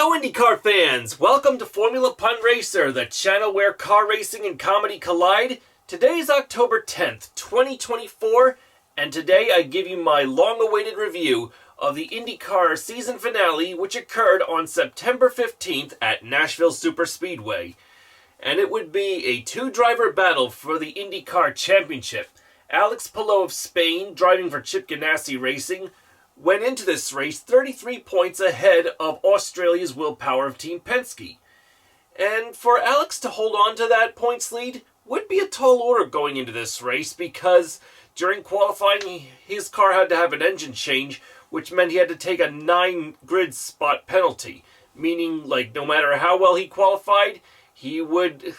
Hello IndyCar fans! Welcome to Formula Pun Racer, the channel where car racing and comedy collide. Today is October 10th, 2024, and today I give you my long-awaited review of the IndyCar season finale, which occurred on September 15th at Nashville Superspeedway. And it would be a two-driver battle for the IndyCar Championship. Alex Palou of Spain, driving for Chip Ganassi Racing, went into this race 33 points ahead of Australia's Will Power of Team Penske. And for Alex to hold on to that points lead would be a tall order going into this race, because during qualifying his car had to have an engine change, which meant he had to take a 9 grid spot penalty, meaning no matter how well he qualified, he would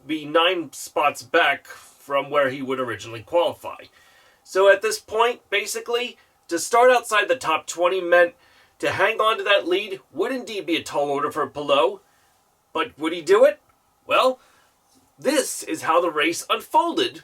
be 9 spots back from where he would originally qualify. So at this point, basically, to start outside the top 20 meant to hang on to that lead would indeed be a tall order for Palou. But would he do it? Well, this is how the race unfolded.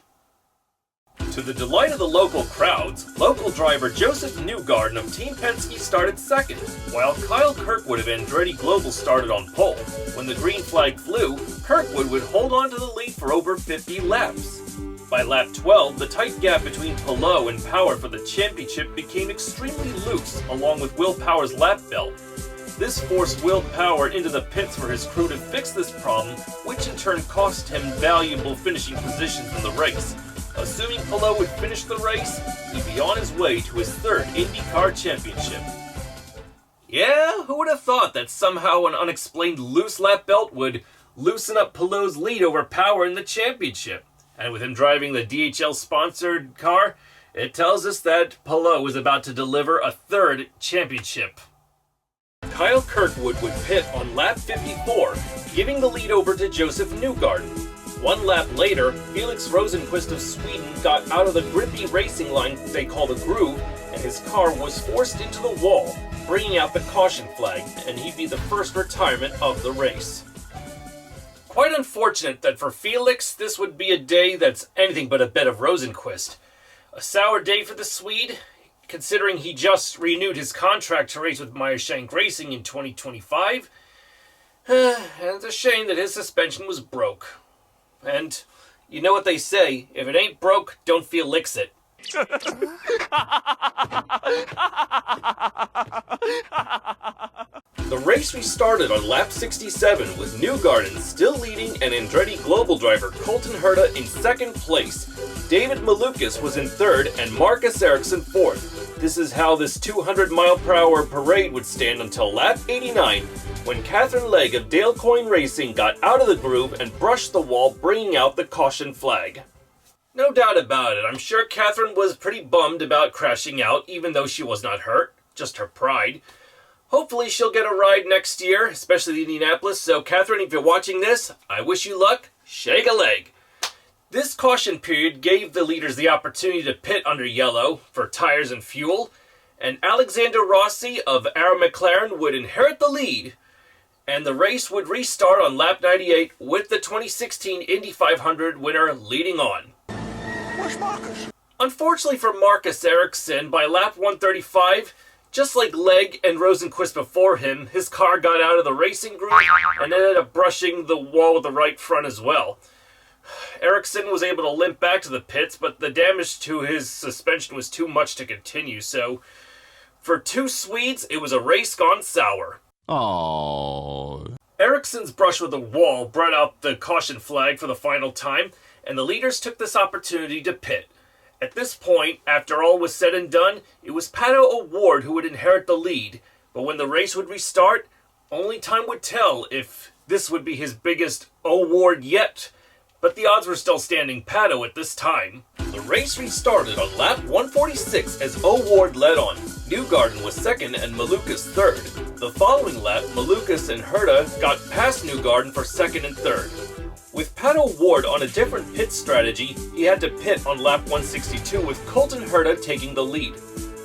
To the delight of the local crowds, local driver Joseph Newgarden of Team Penske started second, while Kyle Kirkwood of Andretti Global started on pole. When the green flag flew, Kirkwood would hold on to the lead for over 50 laps. By lap 12, the tight gap between Palou and Power for the championship became extremely loose, along with Will Power's lap belt. This forced Will Power into the pits for his crew to fix this problem, which in turn cost him valuable finishing positions in the race. Assuming Palou would finish the race, he'd be on his way to his 3rd IndyCar championship. Yeah, who would have thought that somehow an unexplained loose lap belt would loosen up Palou's lead over Power in the championship? And with him driving the DHL-sponsored car, it tells us that Palou is about to deliver a 3rd championship. Kyle Kirkwood would pit on lap 54, giving the lead over to Joseph Newgarden. 1 lap later, Felix Rosenqvist of Sweden got out of the grippy racing line they call the groove, and his car was forced into the wall, bringing out the caution flag, and he'd be the first retirement of the race. Quite unfortunate that for Felix, this would be a day that's anything but a bed of Rosenqvist. A sour day for the Swede, considering he just renewed his contract to race with Meyershank Racing in 2025. And it's a shame that his suspension was broke. And you know what they say, if it ain't broke, don't feel-ix it. The race restarted on lap 67 with Newgarden still leading and Andretti Global driver Colton Herta in 2nd place. David Malukas was in 3rd and Marcus Ericsson 4th. This is how this 200-mile-per-hour parade would stand until lap 89, when Catherine Legg of Dale Coyne Racing got out of the groove and brushed the wall, bringing out the caution flag. No doubt about it, I'm sure Catherine was pretty bummed about crashing out, even though she was not hurt, just her pride. Hopefully she'll get a ride next year, especially in Indianapolis, so Catherine, if you're watching this, I wish you luck, shake a leg. This caution period gave the leaders the opportunity to pit under yellow for tires and fuel, and Alexander Rossi of Arrow McLaren would inherit the lead, and the race would restart on lap 98 with the 2016 Indy 500 winner leading on. Where's Marcus? Unfortunately for Marcus Ericsson, by lap 135, just like Legg and Rosenqvist before him, his car got out of the racing groove and ended up brushing the wall with the right front as well. Ericsson was able to limp back to the pits, but the damage to his suspension was too much to continue, so for 2 Swedes, it was a race gone sour. Aww. Ericsson's brush with the wall brought out the caution flag for the final time, and the leaders took this opportunity to pit. At this point, after all was said and done, it was Pato O'Ward who would inherit the lead, but when the race would restart, only time would tell if this would be his biggest O'Ward yet. But the odds were still standing Pato at this time. The race restarted on lap 146 as O'Ward led on. Newgarden was 2nd and Malukas 3rd. The following lap, Malukas and Herta got past Newgarden for 2nd and 3rd. With Pat O'Ward on a different pit strategy, he had to pit on lap 162 with Colton Herta taking the lead.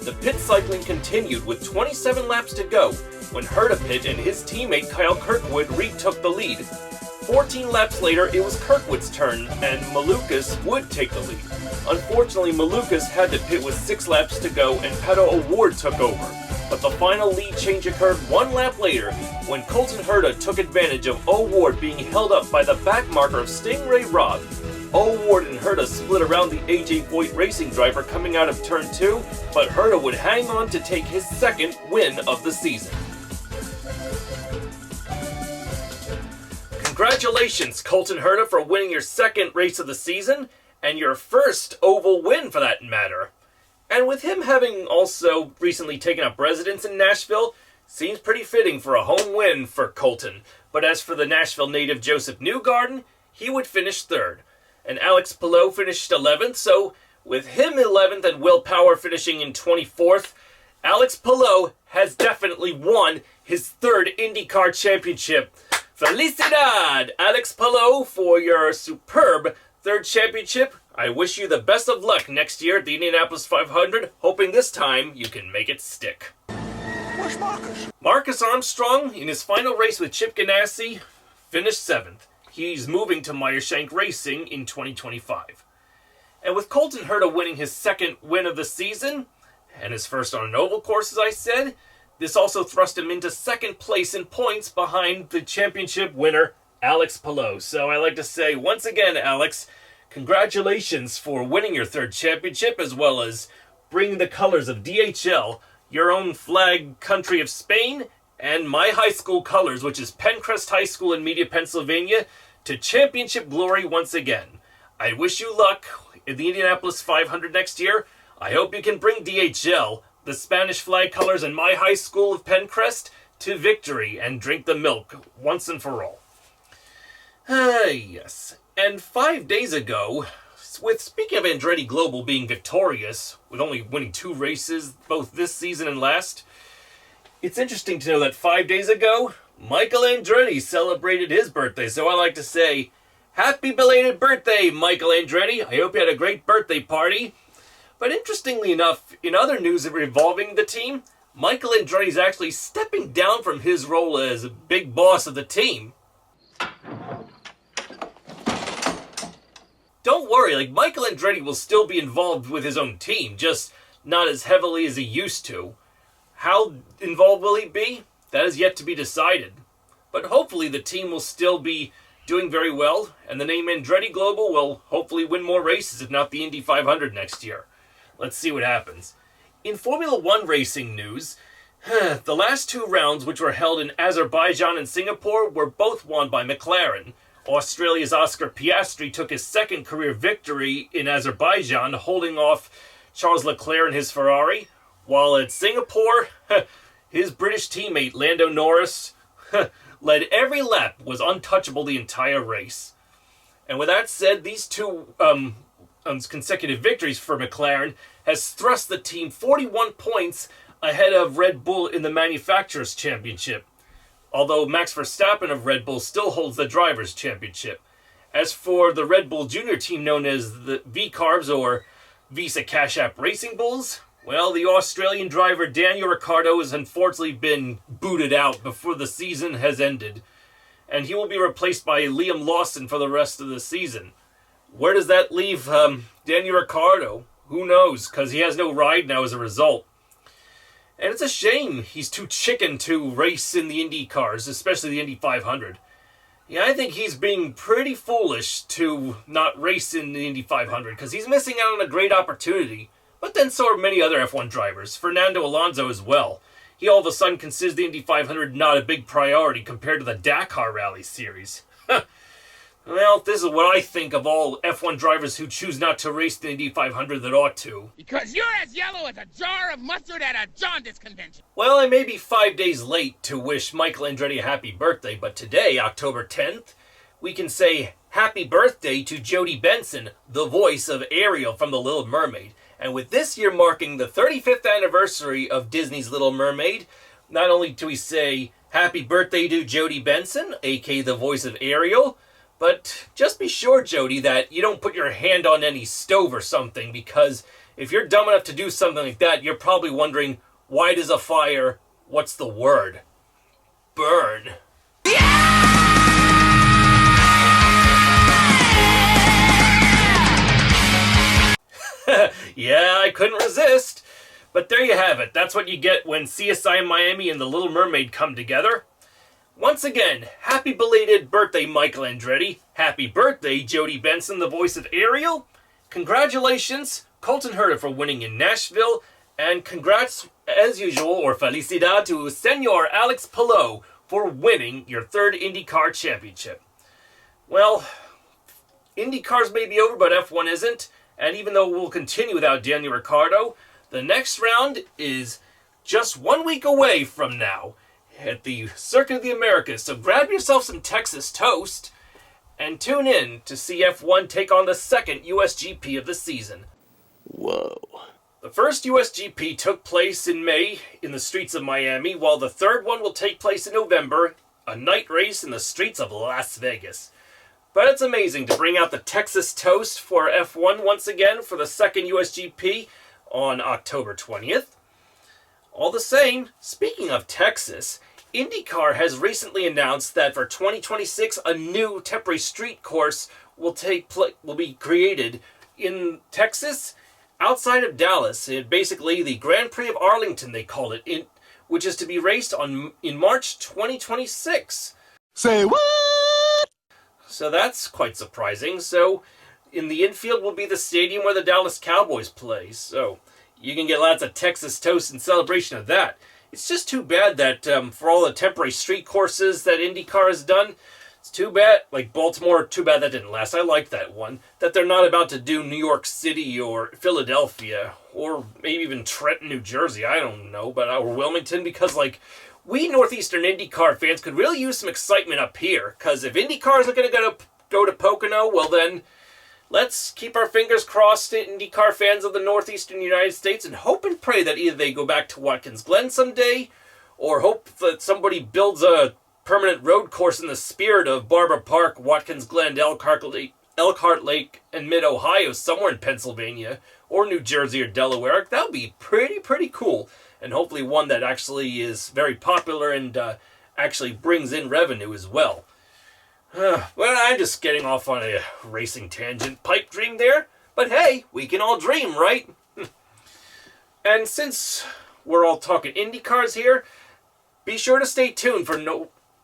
The pit cycling continued with 27 laps to go when Herta pit and his teammate Kyle Kirkwood retook the lead. 14 laps later, it was Kirkwood's turn and Malukas would take the lead. Unfortunately, Malukas had to pit with 6 laps to go and Pato O'Ward took over. but the final lead change occurred one lap later when Colton Herta took advantage of O. Ward being held up by the back marker of Stingray Rob. O. Ward and Herta split around the AJ Voigt Racing driver coming out of turn 2, but Herta would hang on to take his second win of the season. Congratulations, Colton Herta, for winning your second race of the season, and your first oval win for that matter. And with him having also recently taken up residence in Nashville, seems pretty fitting for a home win for Colton. But as for the Nashville native Joseph Newgarden, he would finish third. And Alex Palou finished 11th, so with him 11th and Will Power finishing in 24th, Alex Palou has definitely won his third IndyCar championship. Felicidad, Alex Palou, for your superb third championship. I wish you the best of luck next year at the Indianapolis 500, hoping this time you can make it stick. Where's Marcus? Marcus Armstrong, in his final race with Chip Ganassi, finished 7th. He's moving to Meyershank Racing in 2025. And with Colton Herta winning his second win of the season, and his first on an oval course, as I said, this also thrust him into second place in points behind the championship winner, Alex Palou. So I like to say, once again, Alex, congratulations for winning your third championship, as well as bringing the colors of DHL, your own flag country of Spain, and my high school colors, which is Pencrest High School in Media, Pennsylvania, to championship glory once again. I wish you luck in the Indianapolis 500 next year. I hope you can bring DHL, the Spanish flag colors, and my high school of Pencrest to victory and drink the milk once and for all. Yes. And 5 days ago, speaking of Andretti Global being victorious, with only winning 2 races, both this season and last, it's interesting to know that 5 days ago, Michael Andretti celebrated his birthday. So I like to say, happy belated birthday, Michael Andretti. I hope you had a great birthday party. But interestingly enough, in other news involving the team, Michael Andretti is actually stepping down from his role as a big boss of the team. Don't worry, Michael Andretti will still be involved with his own team, just not as heavily as he used to. How involved will he be? That is yet to be decided. But hopefully the team will still be doing very well, and the name Andretti Global will hopefully win more races, if not the Indy 500 next year. Let's see what happens. In Formula One racing news, the last 2 rounds, which were held in Azerbaijan and Singapore, were both won by McLaren. Australia's Oscar Piastri took his second career victory in Azerbaijan, holding off Charles Leclerc and his Ferrari, while at Singapore, his British teammate Lando Norris led every lap, was untouchable the entire race. And with that said, these 2 consecutive victories for McLaren has thrust the team 41 points ahead of Red Bull in the Manufacturers' Championship, although Max Verstappen of Red Bull still holds the Drivers' Championship. As for the Red Bull Junior team known as the V-Carbs or Visa Cash App Racing Bulls, well, the Australian driver Daniel Ricciardo has unfortunately been booted out before the season has ended, and he will be replaced by Liam Lawson for the rest of the season. Where does that leave Daniel Ricciardo? Who knows, because he has no ride now as a result. And it's a shame he's too chicken to race in the Indy cars, especially the Indy 500. Yeah, I think he's being pretty foolish to not race in the Indy 500, because he's missing out on a great opportunity. But then so are many other F1 drivers, Fernando Alonso as well. He all of a sudden considers the Indy 500 not a big priority compared to the Dakar Rally Series. Well, this is what I think of all F1 drivers who choose not to race the Indy 500 that ought to. Because you're as yellow as a jar of mustard at a jaundice convention. Well, I may be 5 days late to wish Michael Andretti a happy birthday, but today, October 10th, we can say happy birthday to Jodie Benson, the voice of Ariel from The Little Mermaid. And with this year marking the 35th anniversary of Disney's Little Mermaid, not only do we say happy birthday to Jodie Benson, aka the voice of Ariel, but just be sure, Jodie, that you don't put your hand on any stove or something, because if you're dumb enough to do something like that, you're probably wondering, why does a fire, what's the word? Burn. Yeah, I couldn't resist. But there you have it. That's what you get when CSI Miami and The Little Mermaid come together. Once again, happy belated birthday, Michael Andretti. Happy birthday, Jody Benson, the voice of Ariel. Congratulations, Colton Herta, for winning in Nashville. And congrats, as usual, or felicidad, to Senor Alex Palou for winning your third IndyCar championship. Well, IndyCars may be over, but F1 isn't. And even though we'll continue without Daniel Ricciardo, the next round is just 1 week away from now at the Circuit of the Americas. So grab yourself some Texas toast and tune in to see F1 take on the second USGP of the season. Whoa. The first USGP took place in May in the streets of Miami, while the third one will take place in November, a night race in the streets of Las Vegas. But it's amazing to bring out the Texas toast for F1 once again for the second USGP on October 20th. All the same, speaking of Texas, IndyCar has recently announced that for 2026 a new temporary street course will be created in Texas outside of Dallas. Basically the Grand Prix of Arlington, they call it, which is to be raced in March 2026. Say what? So that's quite surprising. So in the infield will be the stadium where the Dallas Cowboys play. So you can get lots of Texas toast in celebration of that. It's just too bad that for all the temporary street courses that IndyCar has done, it's too bad, like Baltimore, too bad that didn't last. I like that one. That they're not about to do New York City or Philadelphia or maybe even Trenton, New Jersey. I don't know, but or Wilmington, because like we Northeastern IndyCar fans could really use some excitement up here. Because if IndyCar isn't going to go to Pocono, well then, let's keep our fingers crossed, IndyCar fans of the Northeastern United States, and hope and pray that either they go back to Watkins Glen someday, or hope that somebody builds a permanent road course in the spirit of Barbara Park, Watkins Glen, Elkhart Lake, and Mid-Ohio, somewhere in Pennsylvania, or New Jersey or Delaware. That would be pretty cool. And hopefully one that actually is very popular and actually brings in revenue as well. Well, I'm just getting off on a racing tangent pipe dream there. But hey, we can all dream, right? And since we're all talking IndyCars here, be sure to stay tuned for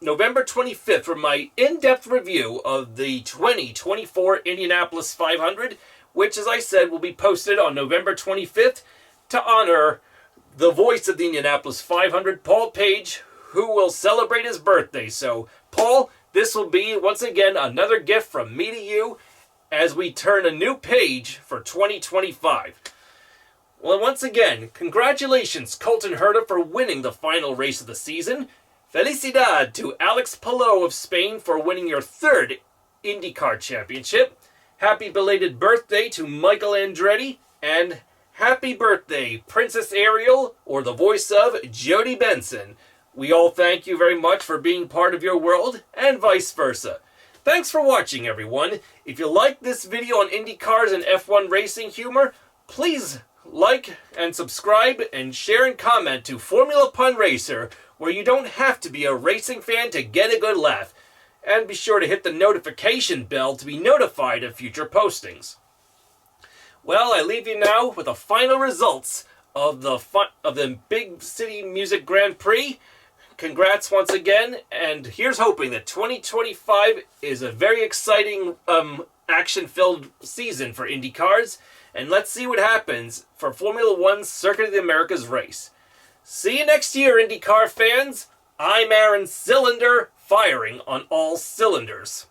November 25th for my in-depth review of the 2024 Indianapolis 500, which, as I said, will be posted on November 25th to honor the voice of the Indianapolis 500, Paul Page, who will celebrate his birthday. So, Paul, this will be, once again, another gift from me to you as we turn a new page for 2025. Well, once again, congratulations, Colton Herta, for winning the final race of the season. Felicidad to Alex Palou of Spain for winning your third IndyCar championship. Happy belated birthday to Michael Andretti, and happy birthday, Princess Ariel, or the voice of Jody Benson. We all thank you very much for being part of your world, and vice versa. Thanks for watching, everyone. If you like this video on IndyCars and F1 racing humor, please like and subscribe and share and comment to Formula Pun Racer, where you don't have to be a racing fan to get a good laugh. And be sure to hit the notification bell to be notified of future postings. Well, I leave you now with the final results of the Big City Music Grand Prix. Congrats once again, and here's hoping that 2025 is a very exciting, action-filled season for IndyCars, and let's see what happens for Formula One's Circuit of the Americas race. See you next year, IndyCar fans. I'm Aaron Cylinder, firing on all cylinders.